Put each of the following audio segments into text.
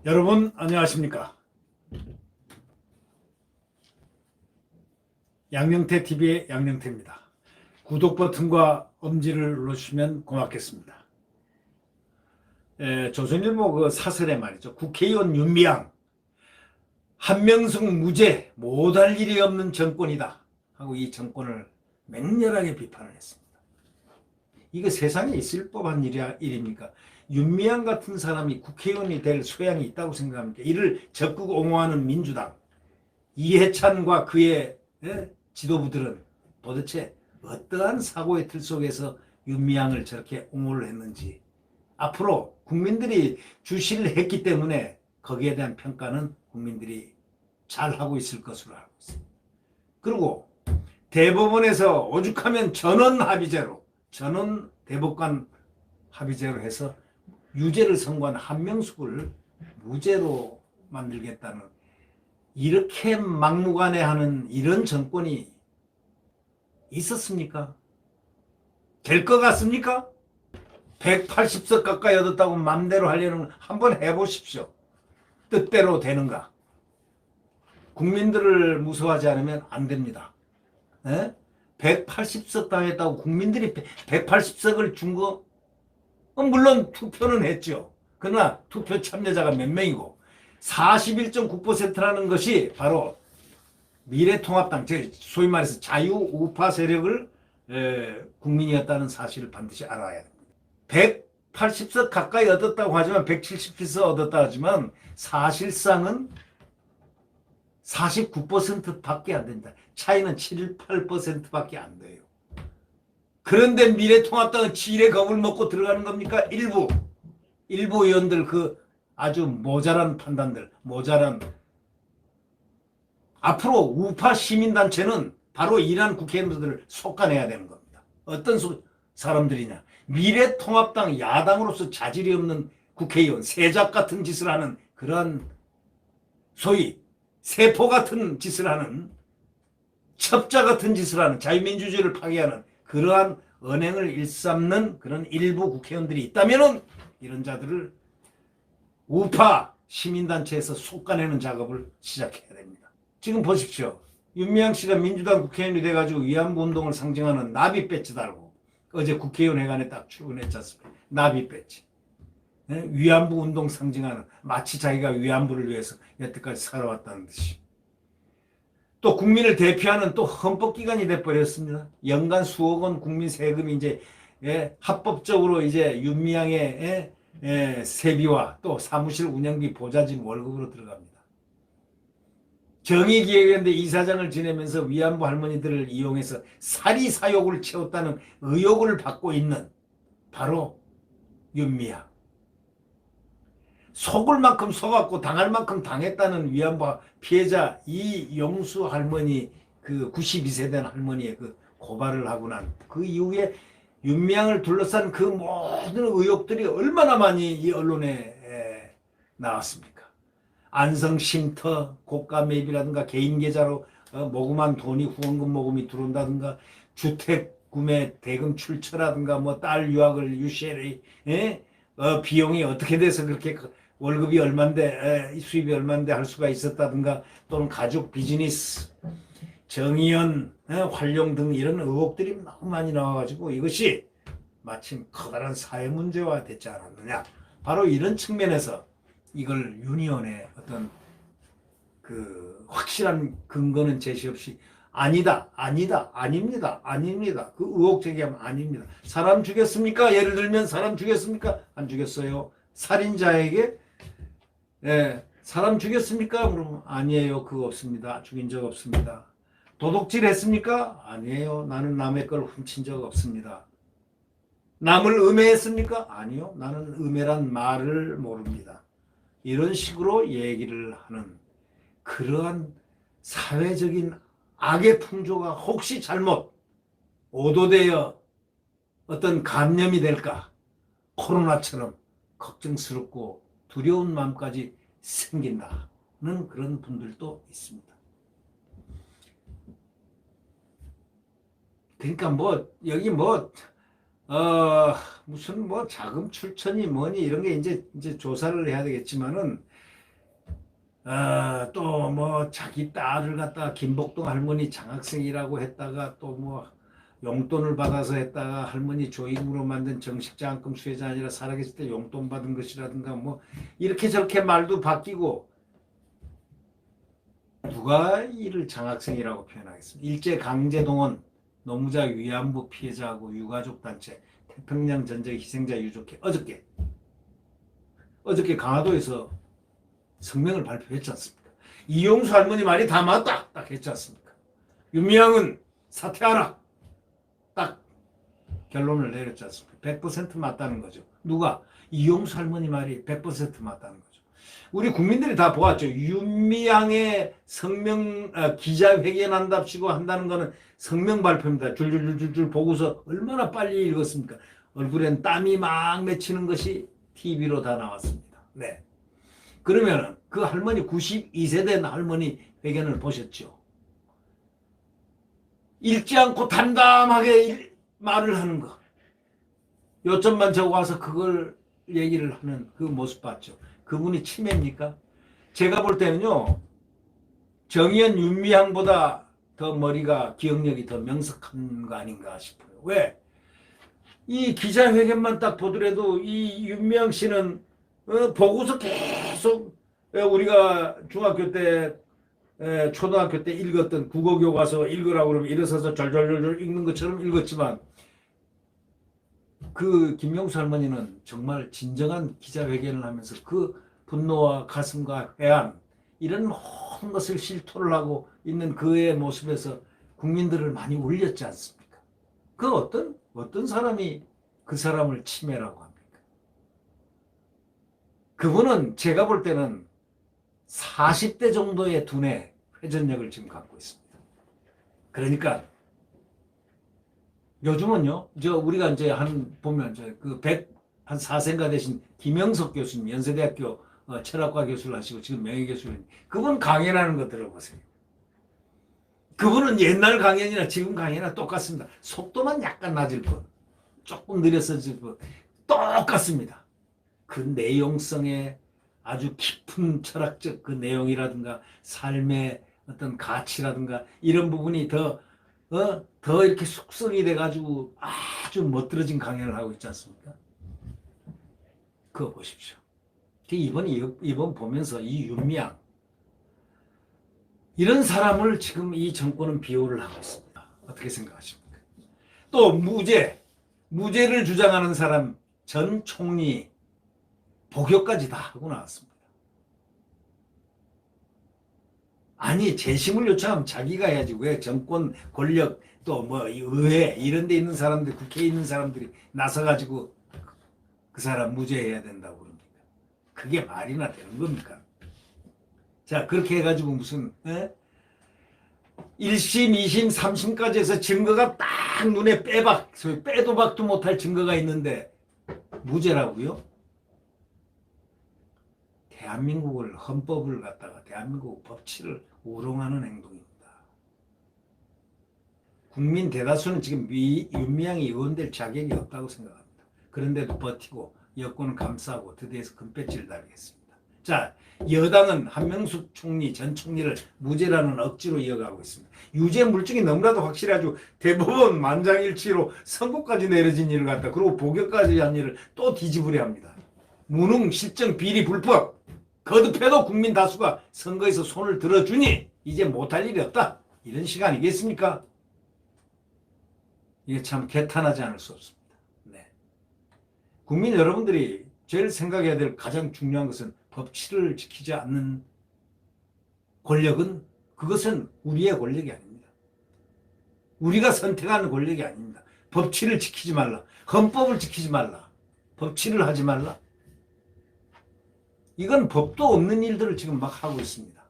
여러분 안녕하십니까? 양영태TV의 양영태입니다. 구독 버튼과 엄지를 눌러주시면 고맙겠습니다. 조선일보 그 사설에 말이죠. 국회의원 윤미향 한명숙 무죄 못할 일이 없는 정권이다 하고 이 정권을 맹렬하게 비판을 했습니다. 이거 세상에 있을 법한 일입니까? 윤미향 같은 사람이 국회의원이 될 소양이 있다고 생각합니까? 이를 적극 옹호하는 민주당 이해찬과 그의 지도부들은 도대체 어떠한 사고의 틀 속에서 윤미향을 저렇게 옹호를 했는지 앞으로 국민들이 주시를 했기 때문에 거기에 대한 평가는 국민들이 잘하고 있을 것으로 알고 있습니다. 그리고 대법원에서 오죽하면 전원 대법관 합의제로 해서 유죄를 선고한 한명숙을 무죄로 만들겠다는 이렇게 막무가내하는 이런 정권이 있었습니까? 될 것 같습니까? 180석 가까이 얻었다고 맘대로 하려는 한번 해보십시오. 뜻대로 되는가? 국민들을 무서워하지 않으면 안 됩니다. 180석 당했다고 국민들이 180석을 준 거? 물론 투표는 했죠. 그러나 투표 참여자가 몇 명이고 41.9%라는 것이 바로 미래통합당, 소위 말해서 자유우파 세력을 국민이었다는 사실을 반드시 알아야 됩니다. 180석 가까이 얻었다고 하지만 170석 얻었다고 하지만 사실상은 49%밖에 안 된다. 차이는 7, 8%밖에 안 돼요. 그런데 미래통합당은 지뢰 겁을 먹고 들어가는 겁니까? 일부 의원들 그 아주 모자란 판단들, 앞으로 우파 시민단체는 바로 이러한 국회의원들을 속아내야 되는 겁니다. 어떤 사람들이냐? 미래통합당 야당으로서 자질이 없는 국회의원, 세작 같은 짓을 하는 그러한 소위 세포 같은 짓을 하는 첩자 같은 짓을 하는 자유민주주의를 파괴하는 그러한 언행을 일삼는 그런 일부 국회의원들이 있다면 이런 자들을 우파 시민단체에서 솎아내는 작업을 시작해야 됩니다. 지금 보십시오. 윤미향 씨가 민주당 국회의원이 돼가지고 위안부 운동을 상징하는 나비 배지 달고 어제 국회의원회관에 딱 출근했지 않습니까? 나비 배지. 위안부 운동 상징하는 마치 자기가 위안부를 위해서 여태까지 살아왔다는 듯이. 또 국민을 대표하는 또 헌법기관이 돼버렸습니다. 연간 수억 원 국민 세금이 이제 합법적으로 이제 윤미향의 세비와 또 사무실 운영비 보좌진 월급으로 들어갑니다. 정의기획연대 이사장을 지내면서 위안부 할머니들을 이용해서 사리사욕을 채웠다는 의혹을 받고 있는 바로 윤미향. 속을 만큼 속았고 당할 만큼 당했다는 위안부 피해자 이용수 할머니 그 92세 된 할머니의 그 고발을 하고 난 그 이후에 윤미향을 둘러싼 그 모든 의혹들이 얼마나 많이 이 언론에 나왔습니까? 안성 쉼터 고가 매입이라든가 개인 계좌로 모금한 돈이 후원금 모금이 들어온다든가 주택 구매 대금 출처라든가 뭐 딸 유학을 UCLA 비용이 어떻게 돼서 그렇게 월급이 얼만데 수입이 얼만데 할 수가 있었다든가 또는 가족 비즈니스 정의연 활용 등 이런 의혹들이 너무 많이 나와가지고 이것이 마침 커다란 사회 문제화 됐지 않았느냐. 바로 이런 측면에서 이걸 유니온의 어떤 그 확실한 근거는 제시 없이 아니다. 그 의혹 제기하면 아닙니다. 사람 죽였습니까? 예를 들면 사람 죽였습니까? 안 죽였어요. 살인자에게 사람 죽였습니까? 그러면 아니에요. 그거 없습니다. 죽인 적 없습니다. 도둑질 했습니까? 아니에요. 나는 남의 걸 훔친 적 없습니다. 남을 음해했습니까? 아니요. 나는 음해란 말을 모릅니다. 이런 식으로 얘기를 하는 그러한 사회적인 악의 풍조가 혹시 잘못 오도되어 어떤 감염이 될까? 코로나처럼 걱정스럽고 두려운 마음까지 생긴다는 그런 분들도 있습니다. 그러니까 여기 무슨 자금 출처니 뭐니 이런 게 이제 조사를 해야 되겠지만은 또 뭐 자기 딸을 갖다가 김복동 할머니 장학생이라고 했다가 또 뭐 용돈을 받아서 했다가 할머니 조익으로 만든 정식장학금 수혜자 아니라 살아계실 때 용돈 받은 것이라든가 뭐 이렇게 저렇게 말도 바뀌고 누가 이를 장학생이라고 표현하겠습니까? 일제강제동원 노무자 위안부 피해자하고 유가족 단체 태평양 전쟁 희생자 유족회 어저께 강화도에서 성명을 발표했지 않습니까? 이용수 할머니 말이 다 맞다 딱 했지 않습니까? 윤미향은 사퇴하라 딱 결론을 내렸지 않습니까? 100% 맞다는 거죠. 누가? 이용수 할머니 말이 100% 맞다는 거죠. 우리 국민들이 다 보았죠. 윤미향의 성명 기자회견한답시고 한다는 거는 성명 발표입니다. 줄줄줄줄 보고서 얼마나 빨리 읽었습니까? 얼굴엔 땀이 막 맺히는 것이 TV로 다 나왔습니다. 네. 그러면 그 할머니 92세 된 할머니 회견을 보셨죠? 읽지 않고 담담하게 말을 하는 거. 요점만 적어 와서 그걸 얘기를 하는 그 모습 봤죠. 그분이 치매입니까? 제가 볼 때는요. 정의연 윤미향보다 더 머리가 기억력이 더 명석한 거 아닌가 싶어요. 왜? 이 기자회견만 딱 보더라도 이 윤미향 씨는 보고서 계속 우리가 중학교 때 초등학교 때 읽었던 국어교과서 읽으라고 그러면 일어서서 절절절절 읽는 것처럼 읽었지만 그 김용수 할머니는 정말 진정한 기자회견을 하면서 그 분노와 가슴과 회한 이런 모든 것을 실토를 하고 있는 그의 모습에서 국민들을 많이 울렸지 않습니까? 그 어떤 사람이 그 사람을 치매라고 합니까? 그분은 제가 볼 때는 40대 정도의 두뇌 회전력을 지금 갖고 있습니다. 그러니까 요즘은요, 우리가 이제 보면 한 4세인가 되신 김영석 교수님, 연세대학교 철학과 교수를 하시고 지금 명예교수님, 그분 강연하는 거 들어보세요. 그분은 옛날 강연이나 지금 강연이나 똑같습니다. 속도만 약간 낮을 뿐, 조금 느렸어질 뿐, 똑같습니다. 그 내용성에 아주 깊은 철학적 그 내용이라든가 삶의 어떤 가치라든가 이런 부분이 더 이렇게 숙성이 돼가지고 아주 멋들어진 강연을 하고 있지 않습니까? 그거 보십시오. 이번 보면서 이 윤미향 이런 사람을 지금 이 정권은 비호를 하고 있습니다. 어떻게 생각하십니까? 또 무죄를 주장하는 사람 전 총리 복역까지 다 하고 나왔습니다. 아니 재심을 요청하면 자기가 해야지 왜 정권 권력 또 뭐 의회 이런 데 있는 사람들 국회에 있는 사람들이 나서가지고 그 사람 무죄해야 된다고 그럽니까? 그게 말이나 되는 겁니까? 자 그렇게 해가지고 무슨 1심, 2심, 3심까지 해서 증거가 딱 눈에 빼도 박도 못할 증거가 있는데 무죄라고요? 대한민국을 헌법을 갖다가 대한민국 법치를 우롱하는 행동입니다. 국민 대다수는 지금 윤미향이 의원될 자격이 없다고 생각합니다. 그런데도 버티고 여권을 감싸고 드디어서 금배지를 달겠습니다. 자, 여당은 한명숙 총리, 전 총리를 무죄라는 억지로 이어가고 있습니다. 유죄 물증이 너무나도 확실해가지고 대법원 만장일치로 선고까지 내려진 일을 갖다 그리고 복역까지 한 일을 또 뒤집으려 합니다. 무능, 실정, 비리, 불법 거듭해도 국민 다수가 선거에서 손을 들어주니 이제 못할 일이 없다. 이런 시간이겠습니까? 이게 참 개탄하지 않을 수 없습니다. 네. 국민 여러분들이 제일 생각해야 될 가장 중요한 것은 법치를 지키지 않는 권력은 그것은 우리의 권력이 아닙니다. 우리가 선택하는 권력이 아닙니다. 법치를 지키지 말라. 헌법을 지키지 말라. 법치를 하지 말라. 이건 법도 없는 일들을 지금 막 하고 있습니다.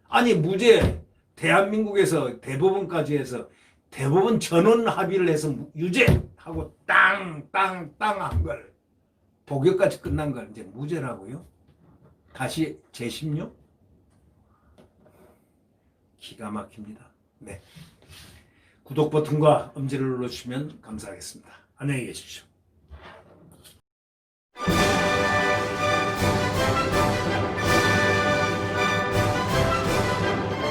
아니 무죄 대한민국에서 대법원까지 해서 대법원 전원 합의를 해서 유죄하고 땅 한 걸 복역까지 끝난 걸 이제 무죄라고요? 다시 재심요? 기가 막힙니다. 네. 구독 버튼과 엄지를 눌러주시면 감사하겠습니다. 안녕히 계십시오.